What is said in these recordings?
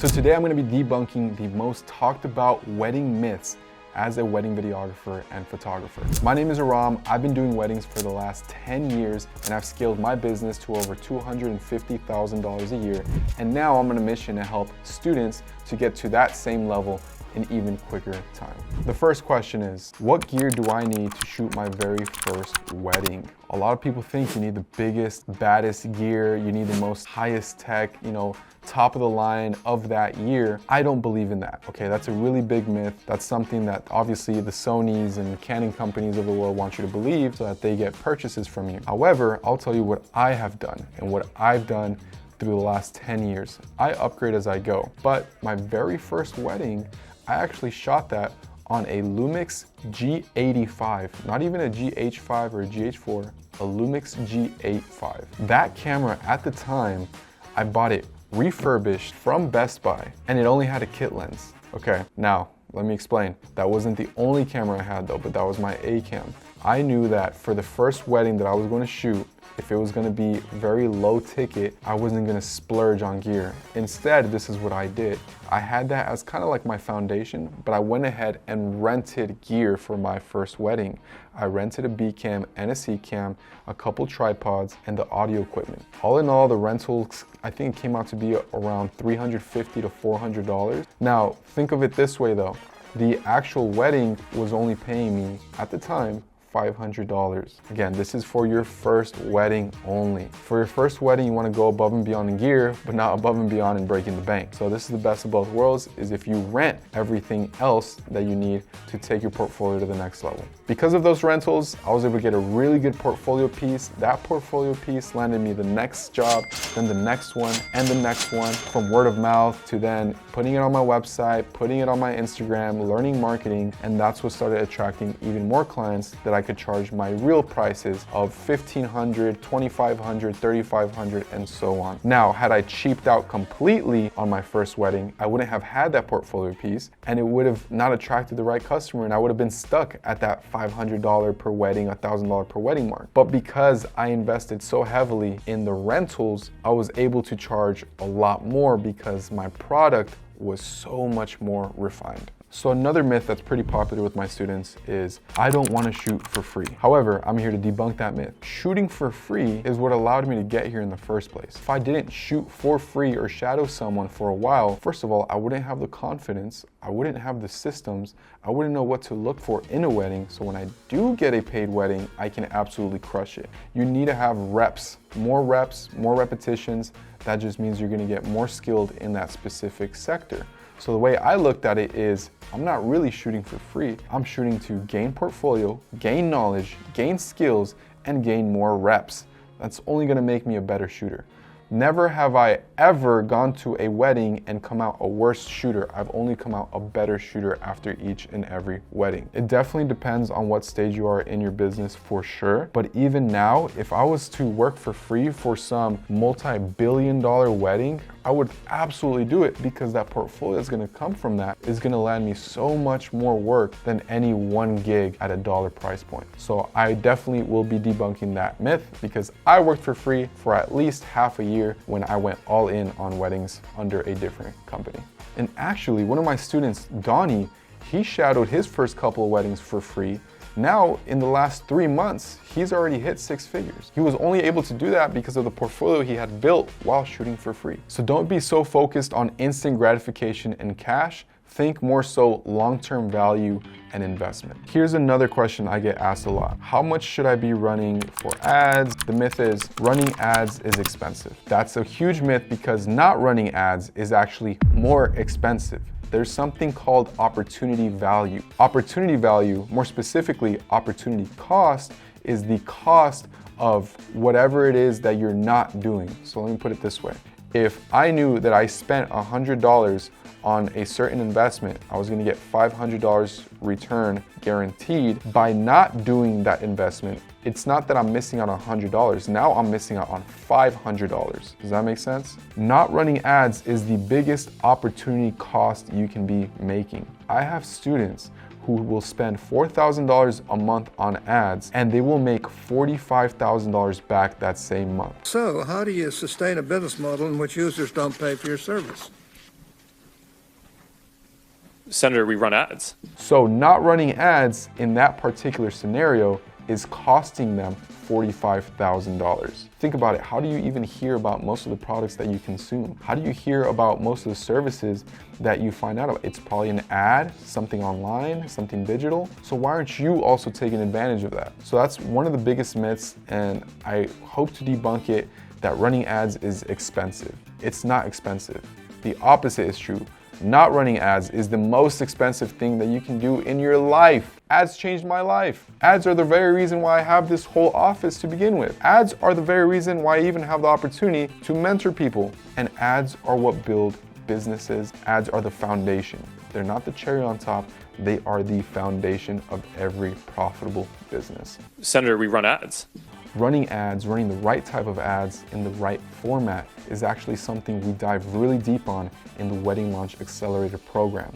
So today I'm going to be debunking the most talked about wedding myths as a wedding videographer and photographer. My name is Aram. I've been doing weddings for the last 10 years and I've scaled my business to over $250,000 a year. And now I'm on a mission to help students to get to that same level in even quicker time. The first question is, what gear do I need to shoot my very first wedding? A lot of people think you need the biggest, baddest gear, you need the most highest tech, top of the line of that year. I don't believe in that, okay? That's a really big myth. That's something that obviously the Sonys and Canon companies of the world want you to believe so that they get purchases from you. However, I'll tell you what I have done and what I've done through the last 10 years. I upgrade as I go, but my very first wedding, I actually shot that on a Lumix G85, not even a GH5 or a GH4, a Lumix G85. That camera at the time, I bought it refurbished from Best Buy and it only had a kit lens. Okay, now let me explain. That wasn't the only camera I had though, but that was my A cam. I knew that for the first wedding that I was going to shoot, if it was going to be very low ticket, I wasn't going to splurge on gear. Instead, this is what I did. I had that as kind of like my foundation, but I went ahead and rented gear for my first wedding. I rented a B cam and a C cam, a couple tripods, and the audio equipment. All in all, the rentals, I think it came out to be around $350 to $400. Now, think of it this way though. The actual wedding was only paying me, at the time, $500. Again, this is for your first wedding only. For your first wedding, you want to go above and beyond in gear, but not above and beyond in breaking the bank. So this is the best of both worlds, is if you rent everything else that you need to take your portfolio to the next level. Because of those rentals, I was able to get a really good portfolio piece. That portfolio piece landed me the next job, then the next one, and the next one, from word of mouth to then putting it on my website, putting it on my Instagram, learning marketing, and that's what started attracting even more clients that I could charge my real prices of $1,500, $2,500, $3,500, and so on. Now, had I cheaped out completely on my first wedding, I wouldn't have had that portfolio piece and it would have not attracted the right customer and I would have been stuck at that $500 per wedding, $1,000 per wedding mark. But because I invested so heavily in the rentals, I was able to charge a lot more because my product was so much more refined. So another myth that's pretty popular with my students is, I don't want to shoot for free. However, I'm here to debunk that myth. Shooting for free is what allowed me to get here in the first place. If I didn't shoot for free or shadow someone for a while, first of all, I wouldn't have the confidence, I wouldn't have the systems, I wouldn't know what to look for in a wedding. So when I do get a paid wedding, I can absolutely crush it. You need to have reps, more repetitions. That just means you're going to get more skilled in that specific sector. So the way I looked at it is, I'm not really shooting for free. I'm shooting to gain portfolio, gain knowledge, gain skills, and gain more reps. That's only gonna make me a better shooter. Never have I ever gone to a wedding and come out a worse shooter. I've only come out a better shooter after each and every wedding. It definitely depends on what stage you are in your business for sure. But even now, if I was to work for free for some multi-billion-dollar wedding, I would absolutely do it because that portfolio is gonna come from that is gonna land me so much more work than any one gig at $1 price point. So I definitely will be debunking that myth because I worked for free for at least half a year when I went all in on weddings under a different company. And actually, one of my students, Donnie, he shadowed his first couple of weddings for free. Now, in the last 3 months, he's already hit 6 figures. He was only able to do that because of the portfolio he had built while shooting for free. So don't be so focused on instant gratification and cash. Think more so long-term value and investment. Here's another question I get asked a lot. How much should I be running for ads? The myth is running ads is expensive. That's a huge myth because not running ads is actually more expensive. There's something called opportunity value. Opportunity value, more specifically opportunity cost, is the cost of whatever it is that you're not doing. So let me put it this way. If I knew that I spent $100 on a certain investment, I was gonna get $500 return guaranteed. By not doing that investment, it's not that I'm missing out on $100. Now I'm missing out on $500. Does that make sense? Not running ads is the biggest opportunity cost you can be making. I have students who will spend $4,000 a month on ads and they will make $45,000 back that same month. So how do you sustain a business model in which users don't pay for your service? Senator, we run ads. So not running ads in that particular scenario is costing them $45,000. Think about it. How do you even hear about most of the products that you consume? How do you hear about most of the services that you find out about? It's probably an ad, something online, something digital. So why aren't you also taking advantage of that? So that's one of the biggest myths, and I hope to debunk it, that running ads is expensive. It's not expensive. The opposite is true. Not running ads is the most expensive thing that you can do in your life. Ads changed my life. Ads are the very reason why I have this whole office to begin with. Ads are the very reason why I even have the opportunity to mentor people. And ads are what build businesses. Ads are the foundation. They're not the cherry on top. They are the foundation of every profitable business. Senator, we run ads. Running ads, running the right type of ads in the right format is actually something we dive really deep on in the Wedding Launch Accelerator program.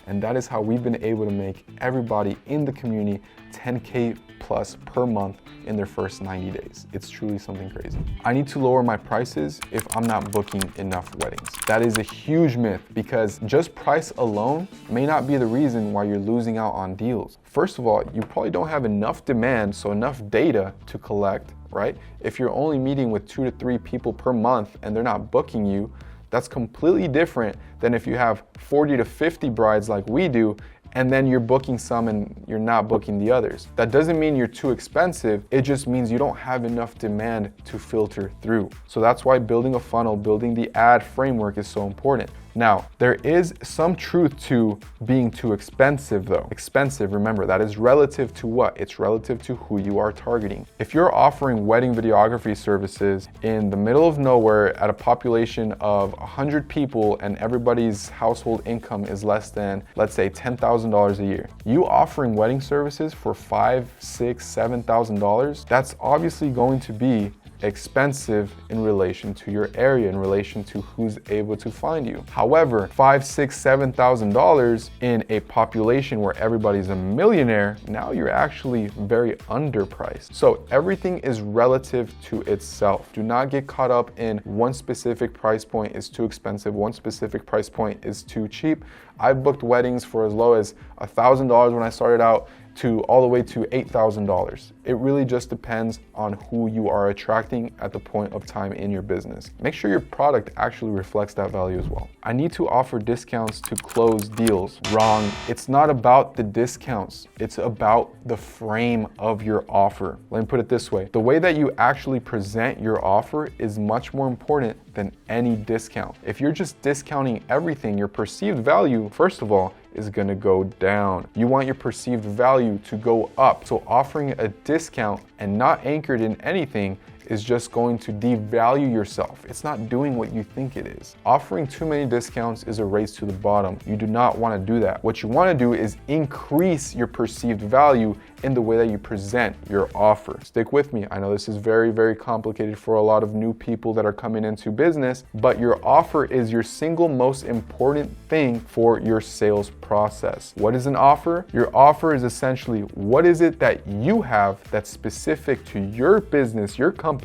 And that is how we've been able to make everybody in the community 10K plus per month in their first 90 days. It's truly something crazy. I need to lower my prices if I'm not booking enough weddings. That is a huge myth, because just price alone may not be the reason why you're losing out on deals. First of all, you probably don't have enough demand, so enough data to collect, right? If you're only meeting with 2 to 3 people per month and they're not booking you, that's completely different than if you have 40 to 50 brides like we do, and then you're booking some and you're not booking the others. That doesn't mean you're too expensive. It just means you don't have enough demand to filter through. So that's why building a funnel, building the ad framework is so important. Now, there is some truth to being too expensive though. Expensive, remember, that is relative to what? It's relative to who you are targeting. If you're offering wedding videography services in the middle of nowhere at a population of 100 people and everybody's household income is less than, let's say, $10,000 a year, you offering wedding services for $5,000, $6,000, $7,000, that's obviously going to be expensive in relation to your area, in relation to who's able to find you. However, $5,000, $6,000, $7,000 in a population where everybody's a millionaire, now you're actually very underpriced. So everything is relative to itself. Do not get caught up in one specific price point is too expensive, one specific price point is too cheap. I've booked weddings for as low as $1,000 when I started out to all the way to $8,000. It really just depends on who you are attracting at the point of time in your business. Make sure your product actually reflects that value as well. I need to offer discounts to close deals. Wrong. It's not about the discounts. It's about the frame of your offer. Let me put it this way. The way that you actually present your offer is much more important than any discount. If you're just discounting everything, your perceived value, first of all, is gonna go down. You want your perceived value to go up. So offering a discount and not anchored in anything is just going to devalue yourself. It's not doing what you think it is. Offering too many discounts is a race to the bottom. You do not want to do that. What you want to do is increase your perceived value in the way that you present your offer. Stick with me. I know this is very, very complicated for a lot of new people that are coming into business, but your offer is your single most important thing for your sales process. What is an offer? Your offer is essentially what is it that you have that's specific to your business, your company,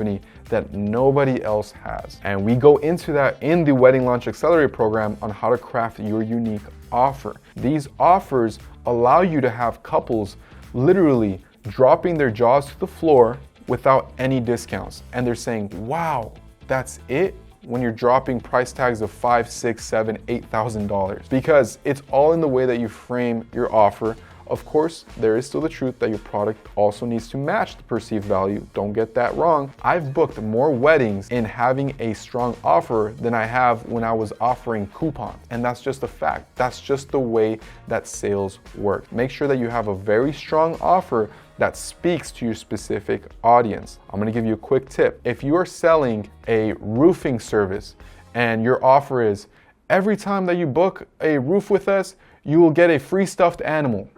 that nobody else has. And we go into that in the Wedding Launch Accelerator program on how to craft your unique offer. These offers allow you to have couples literally dropping their jaws to the floor without any discounts. And they're saying, wow, that's it? When you're dropping price tags of $5,000, $6,000, $7,000, $8,000. Because it's all in the way that you frame your offer. Of course, there is still the truth that your product also needs to match the perceived value. Don't get that wrong. I've booked more weddings in having a strong offer than I have when I was offering coupons. And that's just a fact. That's just the way that sales work. Make sure that you have a very strong offer that speaks to your specific audience. I'm gonna give you a quick tip. If you are selling a roofing service and your offer is, every time that you book a roof with us, you will get a free stuffed animal.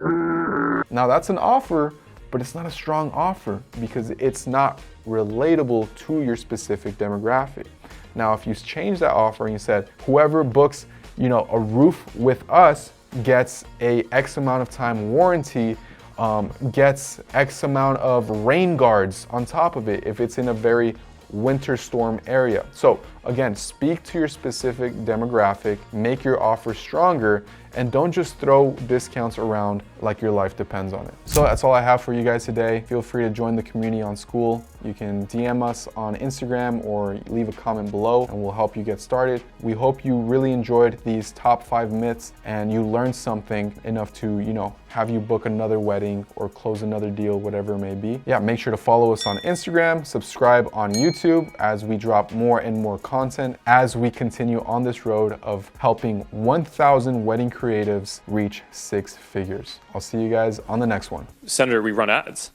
Now that's an offer, but it's not a strong offer because it's not relatable to your specific demographic. Now, if you change that offer and you said, whoever books, a roof with us gets a X amount of time warranty, gets X amount of rain guards on top of it if it's in a very winter storm area. So again, speak to your specific demographic, make your offer stronger, and don't just throw discounts around like your life depends on it. So that's all I have for you guys today. Feel free to join the community on School. You can DM us on Instagram or leave a comment below and we'll help you get started. We hope you really enjoyed these top 5 myths and you learned something enough to, have you book another wedding or close another deal, whatever it may be. Yeah, make sure to follow us on Instagram, subscribe on YouTube as we drop more and more content as we continue on this road of helping 1,000 wedding creatives reach 6 figures. I'll see you guys on the next one. Senator, we run ads.